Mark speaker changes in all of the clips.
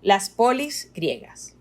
Speaker 1: Las polis griegas.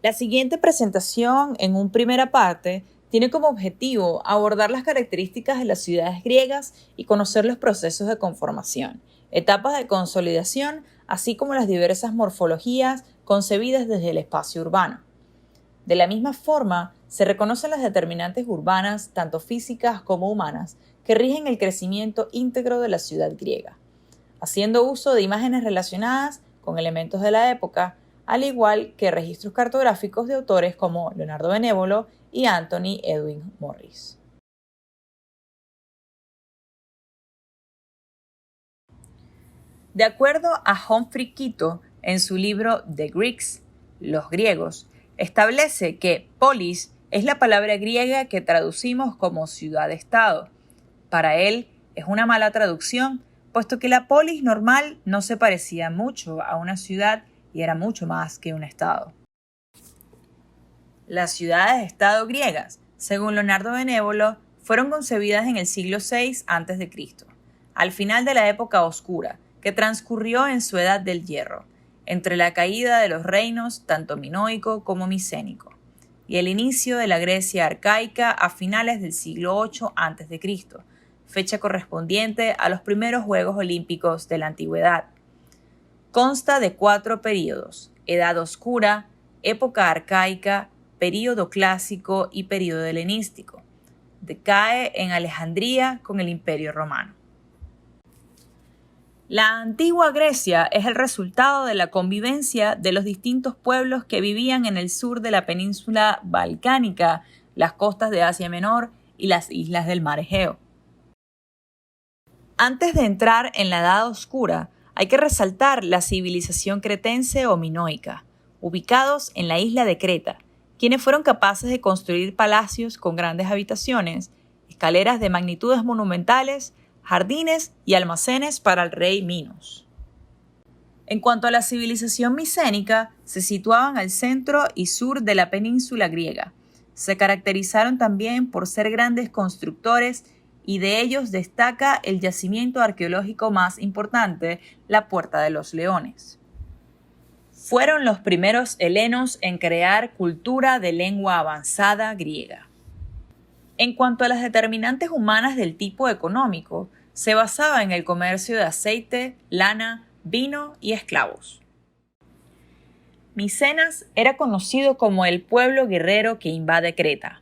Speaker 1: La siguiente presentación, en una primera parte, tiene como objetivo abordar las características de las ciudades griegas y conocer los procesos de conformación, etapas de consolidación, así como las diversas morfologías concebidas desde el espacio urbano. De la misma forma, se reconocen las determinantes urbanas, tanto físicas como humanas, que rigen el crecimiento íntegro de la ciudad griega, haciendo uso de imágenes relacionadas con elementos de la época, al igual que registros cartográficos de autores como Leonardo Benévolo y Anthony Edwin Morris. De acuerdo a Humphrey Quito, en su libro The Greeks, Los griegos, establece que polis es la palabra griega que traducimos como ciudad-estado. Para él es una mala traducción, puesto que la polis normal no se parecía mucho a una ciudad y era mucho más que un estado. Las ciudades-estado griegas, según Leonardo Benévolo, fueron concebidas en el siglo VI a.C., al final de la época oscura, que transcurrió en su edad del hierro, entre la caída de los reinos tanto minoico como micénico, y el inicio de la Grecia arcaica a finales del siglo VIII a.C., fecha correspondiente a los primeros Juegos Olímpicos de la Antigüedad. Consta de 4 períodos: Edad Oscura, Época Arcaica, Período Clásico y Período Helenístico. Decae en Alejandría con el Imperio Romano. La antigua Grecia es el resultado de la convivencia de los distintos pueblos que vivían en el sur de la península balcánica, las costas de Asia Menor y las islas del mar Egeo. Antes de entrar en la Edad Oscura, hay que resaltar la civilización cretense o minoica, ubicados en la isla de Creta, quienes fueron capaces de construir palacios con grandes habitaciones, escaleras de magnitudes monumentales, jardines y almacenes para el rey Minos. En cuanto a la civilización micénica, se situaban al centro y sur de la península griega. Se caracterizaron también por ser grandes constructores y de ellos destaca el yacimiento arqueológico más importante, la Puerta de los Leones. Fueron los primeros helenos en crear cultura de lengua avanzada griega. En cuanto a las determinantes humanas del tipo económico, se basaba en el comercio de aceite, lana, vino y esclavos. Micenas era conocido como el pueblo guerrero que invade Creta.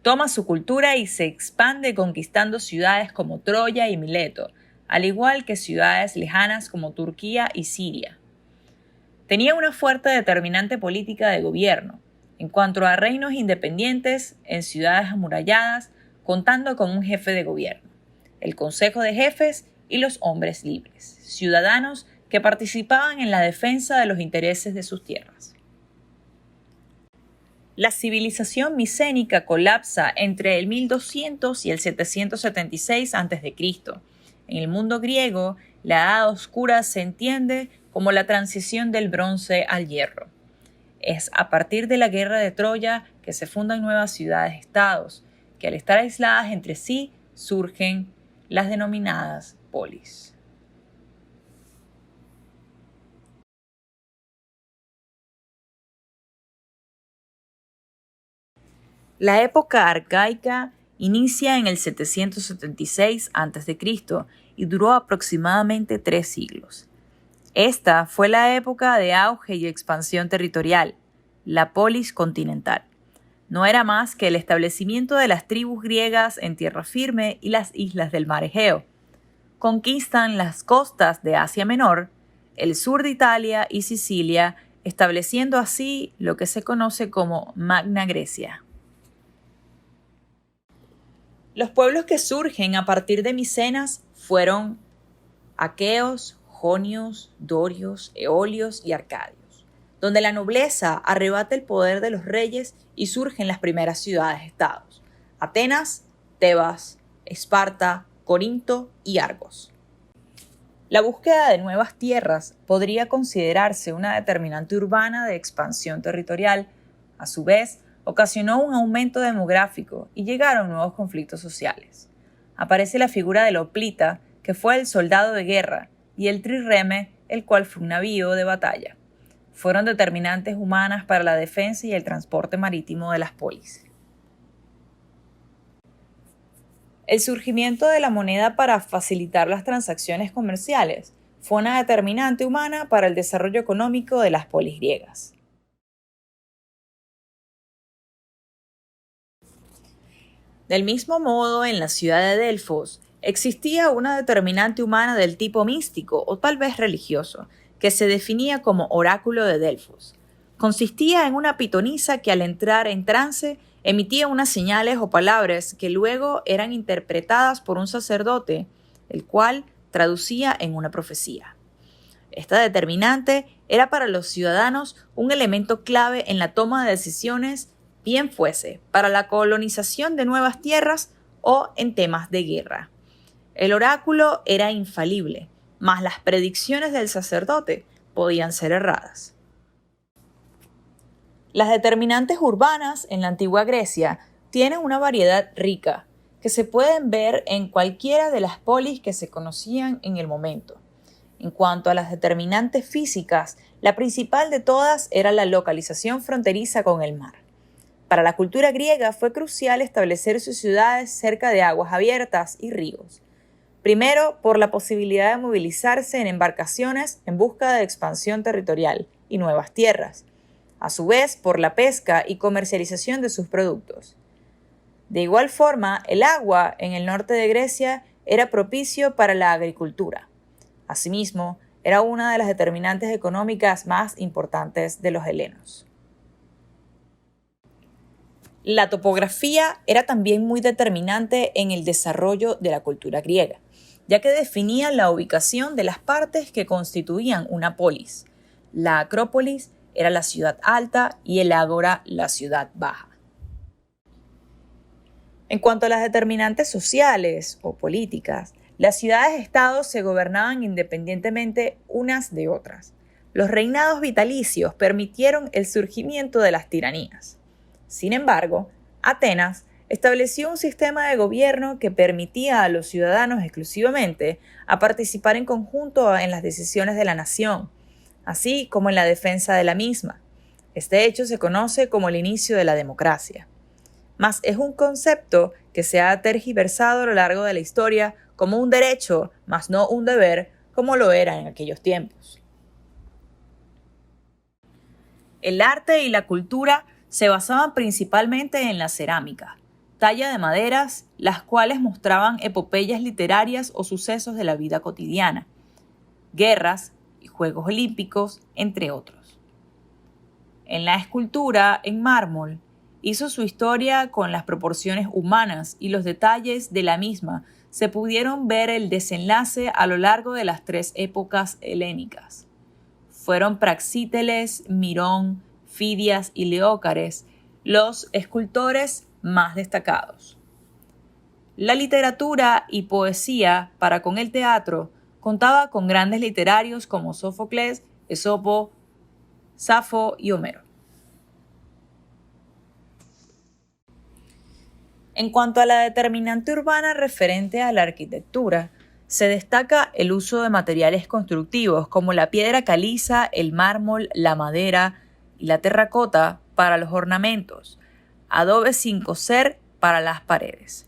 Speaker 1: Toma su cultura y se expande conquistando ciudades como Troya y Mileto, al igual que ciudades lejanas como Turquía y Siria. Tenía una fuerte determinante política de gobierno, en cuanto a reinos independientes en ciudades amuralladas, contando con un jefe de gobierno, el Consejo de Jefes y los hombres libres, ciudadanos que participaban en la defensa de los intereses de sus tierras. La civilización micénica colapsa entre el 1200 y el 776 a.C. En el mundo griego, la Edad Oscura se entiende como la transición del bronce al hierro. Es a partir de la guerra de Troya que se fundan nuevas ciudades-estados, que al estar aisladas entre sí surgen las denominadas polis. La época arcaica inicia en el 776 a.C. y duró aproximadamente 3 siglos. Esta fue la época de auge y expansión territorial, la polis continental. No era más que el establecimiento de las tribus griegas en tierra firme y las islas del mar Egeo. Conquistan las costas de Asia Menor, el sur de Italia y Sicilia, estableciendo así lo que se conoce como Magna Grecia. Los pueblos que surgen a partir de Micenas fueron aqueos, jonios, dorios, eolios y arcadios, donde la nobleza arrebata el poder de los reyes y surgen las primeras ciudades-estados: Atenas, Tebas, Esparta, Corinto y Argos. La búsqueda de nuevas tierras podría considerarse una determinante urbana de expansión territorial. A su vez, ocasionó un aumento demográfico y llegaron nuevos conflictos sociales. Aparece la figura del hoplita, que fue el soldado de guerra, y el trireme, el cual fue un navío de batalla. fueron determinantes humanas para la defensa y el transporte marítimo de las polis. El surgimiento de la moneda para facilitar las transacciones comerciales fue una determinante humana para el desarrollo económico de las polis griegas. Del mismo modo, en la ciudad de Delfos existía una determinante humana del tipo místico o tal vez religioso, que se definía como oráculo de Delfos. Consistía en una pitonisa que al entrar en trance emitía unas señales o palabras que luego eran interpretadas por un sacerdote, el cual traducía en una profecía. Esta determinante era para los ciudadanos un elemento clave en la toma de decisiones, bien fuese para la colonización de nuevas tierras o en temas de guerra. El oráculo era infalible, mas las predicciones del sacerdote podían ser erradas. Las determinantes urbanas en la antigua Grecia tienen una variedad rica, que se pueden ver en cualquiera de las polis que se conocían en el momento. En cuanto a las determinantes físicas, la principal de todas era la localización fronteriza con el mar. Para la cultura griega fue crucial establecer sus ciudades cerca de aguas abiertas y ríos. Primero, por la posibilidad de movilizarse en embarcaciones en busca de expansión territorial y nuevas tierras. A su vez, por la pesca y comercialización de sus productos. De igual forma, el agua en el norte de Grecia era propicio para la agricultura. Asimismo, era una de las determinantes económicas más importantes de los helenos. La topografía era también muy determinante en el desarrollo de la cultura griega, ya que definía la ubicación de las partes que constituían una polis. La Acrópolis era la ciudad alta y el ágora la ciudad baja. En cuanto a las determinantes sociales o políticas, las ciudades-estados se gobernaban independientemente unas de otras. Los reinados vitalicios permitieron el surgimiento de las tiranías. Sin embargo, Atenas estableció un sistema de gobierno que permitía a los ciudadanos exclusivamente a participar en conjunto en las decisiones de la nación, así como en la defensa de la misma. Este hecho se conoce como el inicio de la democracia. Mas es un concepto que se ha tergiversado a lo largo de la historia como un derecho, mas no un deber, como lo era en aquellos tiempos. El arte y la cultura se basaban principalmente en la cerámica, talla de maderas, las cuales mostraban epopeyas literarias o sucesos de la vida cotidiana, guerras y Juegos Olímpicos, entre otros. En la escultura, en mármol, hizo su historia con las proporciones humanas y los detalles de la misma. Se pudieron ver el desenlace a lo largo de las 3 épocas helénicas. Fueron Praxíteles, Mirón, Fidias y Leócares los escultores más destacados. La literatura y poesía para con el teatro contaba con grandes literarios como Sófocles, Esopo, Safo y Homero. En cuanto a la determinante urbana referente a la arquitectura, se destaca el uso de materiales constructivos como la piedra caliza, el mármol, la madera y la terracota para los ornamentos, adobe sin cocer para las paredes.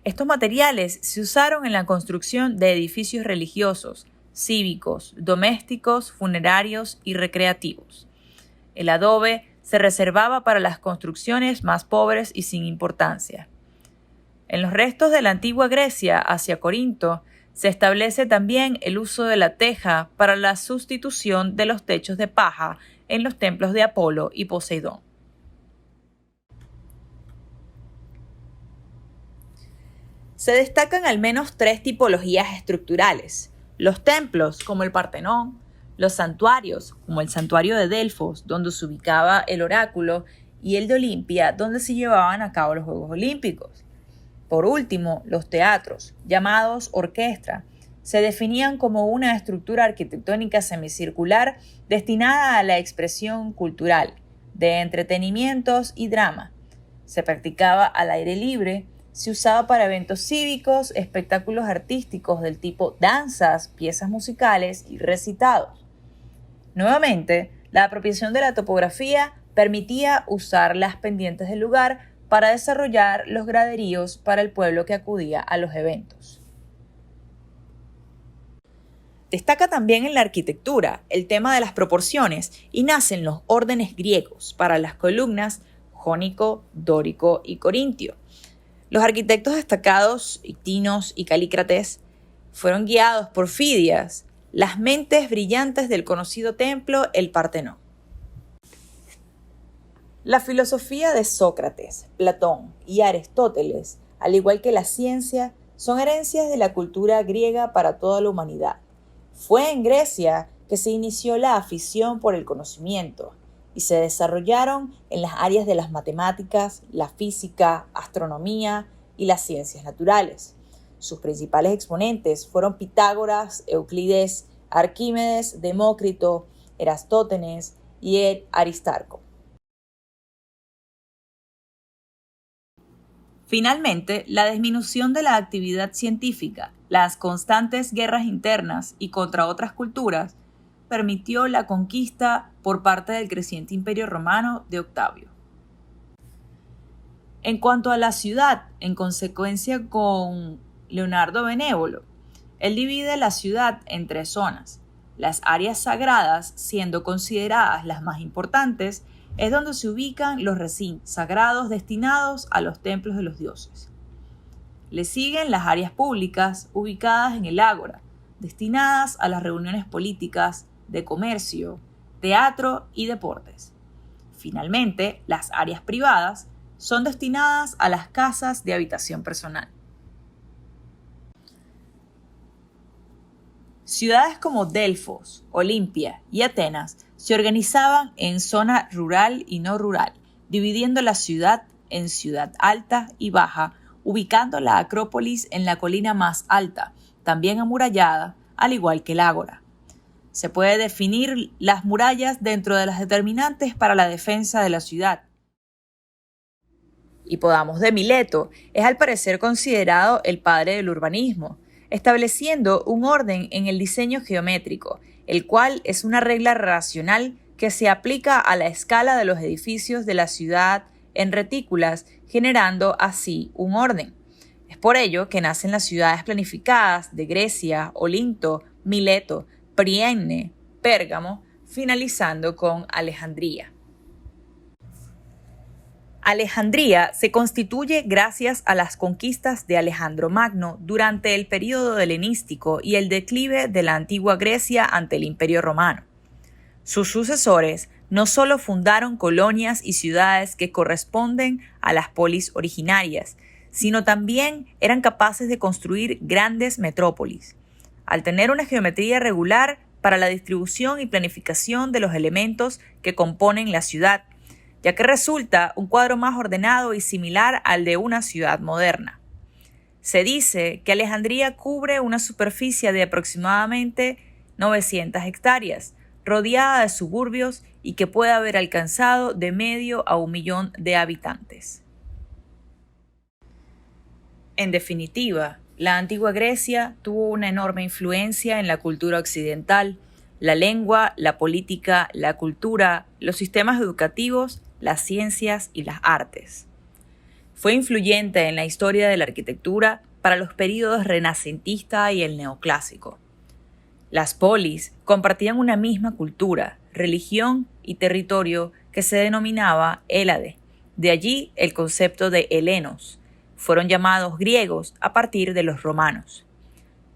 Speaker 1: Estos materiales se usaron en la construcción de edificios religiosos, cívicos, domésticos, funerarios y recreativos. El adobe se reservaba para las construcciones más pobres y sin importancia. En los restos de la antigua Grecia hacia Corinto se establece también el uso de la teja para la sustitución de los techos de paja en los templos de Apolo y Poseidón. Se destacan al menos 3 tipologías estructurales: los templos, como el Partenón, los santuarios, como el santuario de Delfos, donde se ubicaba el oráculo, y el de Olimpia, donde se llevaban a cabo los Juegos Olímpicos. Por último, los teatros, llamados orquestra, se definían como una estructura arquitectónica semicircular destinada a la expresión cultural, de entretenimientos y drama. Se practicaba al aire libre, se usaba para eventos cívicos, espectáculos artísticos del tipo danzas, piezas musicales y recitados. Nuevamente, La apropiación de la topografía permitía usar las pendientes del lugar para desarrollar los graderíos para el pueblo que acudía a los eventos. Destaca también en la arquitectura el tema de las proporciones y nacen los órdenes griegos para las columnas jónico, dórico y corintio. Los arquitectos destacados, Ictinos y Calícrates, fueron guiados por Fidias, las mentes brillantes del conocido templo el Partenón. La filosofía de Sócrates, Platón y Aristóteles, al igual que la ciencia, son herencias de la cultura griega para toda la humanidad. Fue en Grecia que se inició la afición por el conocimiento y se desarrollaron en las áreas de las matemáticas, la física, astronomía y las ciencias naturales. Sus principales exponentes fueron Pitágoras, Euclides, Arquímedes, Demócrito, Erastótenes y Aristarco. Finalmente, la disminución de la actividad científica, las constantes guerras internas y contra otras culturas, permitió la conquista por parte del creciente Imperio Romano de Octavio. En cuanto a la ciudad, en consecuencia con Leonardo Benévolo, él divide la ciudad en 3 zonas. Las áreas sagradas, siendo consideradas las más importantes, es donde se ubican los recintos sagrados destinados a los templos de los dioses. Le siguen las áreas públicas ubicadas en el ágora, destinadas a las reuniones políticas, de comercio, teatro y deportes. Finalmente, las áreas privadas son destinadas a las casas de habitación personal. Ciudades como Delfos, Olimpia y Atenas se organizaban en zona rural y no rural, dividiendo la ciudad en ciudad alta y baja, ubicando la Acrópolis en la colina más alta, también amurallada, al igual que el ágora. Se puede definir las murallas dentro de las determinantes para la defensa de la ciudad. Hipodamo de Mileto es al parecer considerado el padre del urbanismo, estableciendo un orden en el diseño geométrico, el cual es una regla racional que se aplica a la escala de los edificios de la ciudad en retículas, generando así un orden. Es por ello que nacen las ciudades planificadas de Grecia, Olinto, Mileto, Priene, Pérgamo, finalizando con Alejandría. Alejandría se constituye gracias a las conquistas de Alejandro Magno durante el período helenístico y el declive de la antigua Grecia ante el Imperio Romano. Sus sucesores no solo fundaron colonias y ciudades que corresponden a las polis originarias, sino también eran capaces de construir grandes metrópolis. Al tener una geometría regular para la distribución y planificación de los elementos que componen la ciudad, ya que resulta un cuadro más ordenado y similar al de una ciudad moderna. Se dice que Alejandría cubre una superficie de aproximadamente 900 hectáreas, rodeada de suburbios y que puede haber alcanzado de medio a 1 millón de habitantes. En definitiva, la antigua Grecia tuvo una enorme influencia en la cultura occidental, la lengua, la política, la cultura, los sistemas educativos, las ciencias y las artes. Fue influyente en la historia de la arquitectura para los períodos renacentista y el neoclásico. Las polis compartían una misma cultura, religión y territorio que se denominaba Hélade. De allí el concepto de helenos. Fueron llamados griegos a partir de los romanos.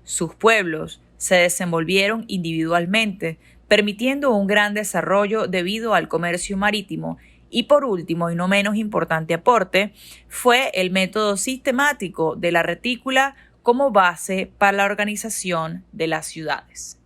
Speaker 1: Sus pueblos se desenvolvieron individualmente, permitiendo un gran desarrollo debido al comercio marítimo y por último, y no menos importante aporte, fue el método sistemático de la retícula como base para la organización de las ciudades.